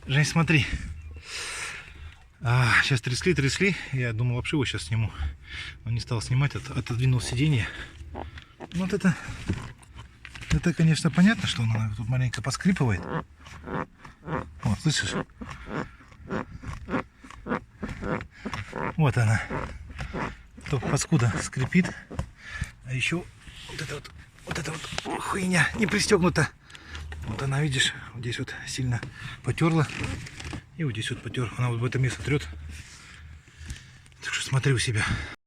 Жень, смотри. Сейчас трясли. Я думал, вообще его сейчас сниму. Но не стал снимать, отодвинул сиденье. Ну, вот это, конечно, понятно, что она тут маленько поскрипывает. Вот, слышишь? Вот она. То паскуда скрипит. А еще вот эта вот хуйня не пристегнута. Вот она, видишь, вот здесь вот сильно потерла. И вот здесь вот потер. Она вот в это место трет. Так что смотри у себя.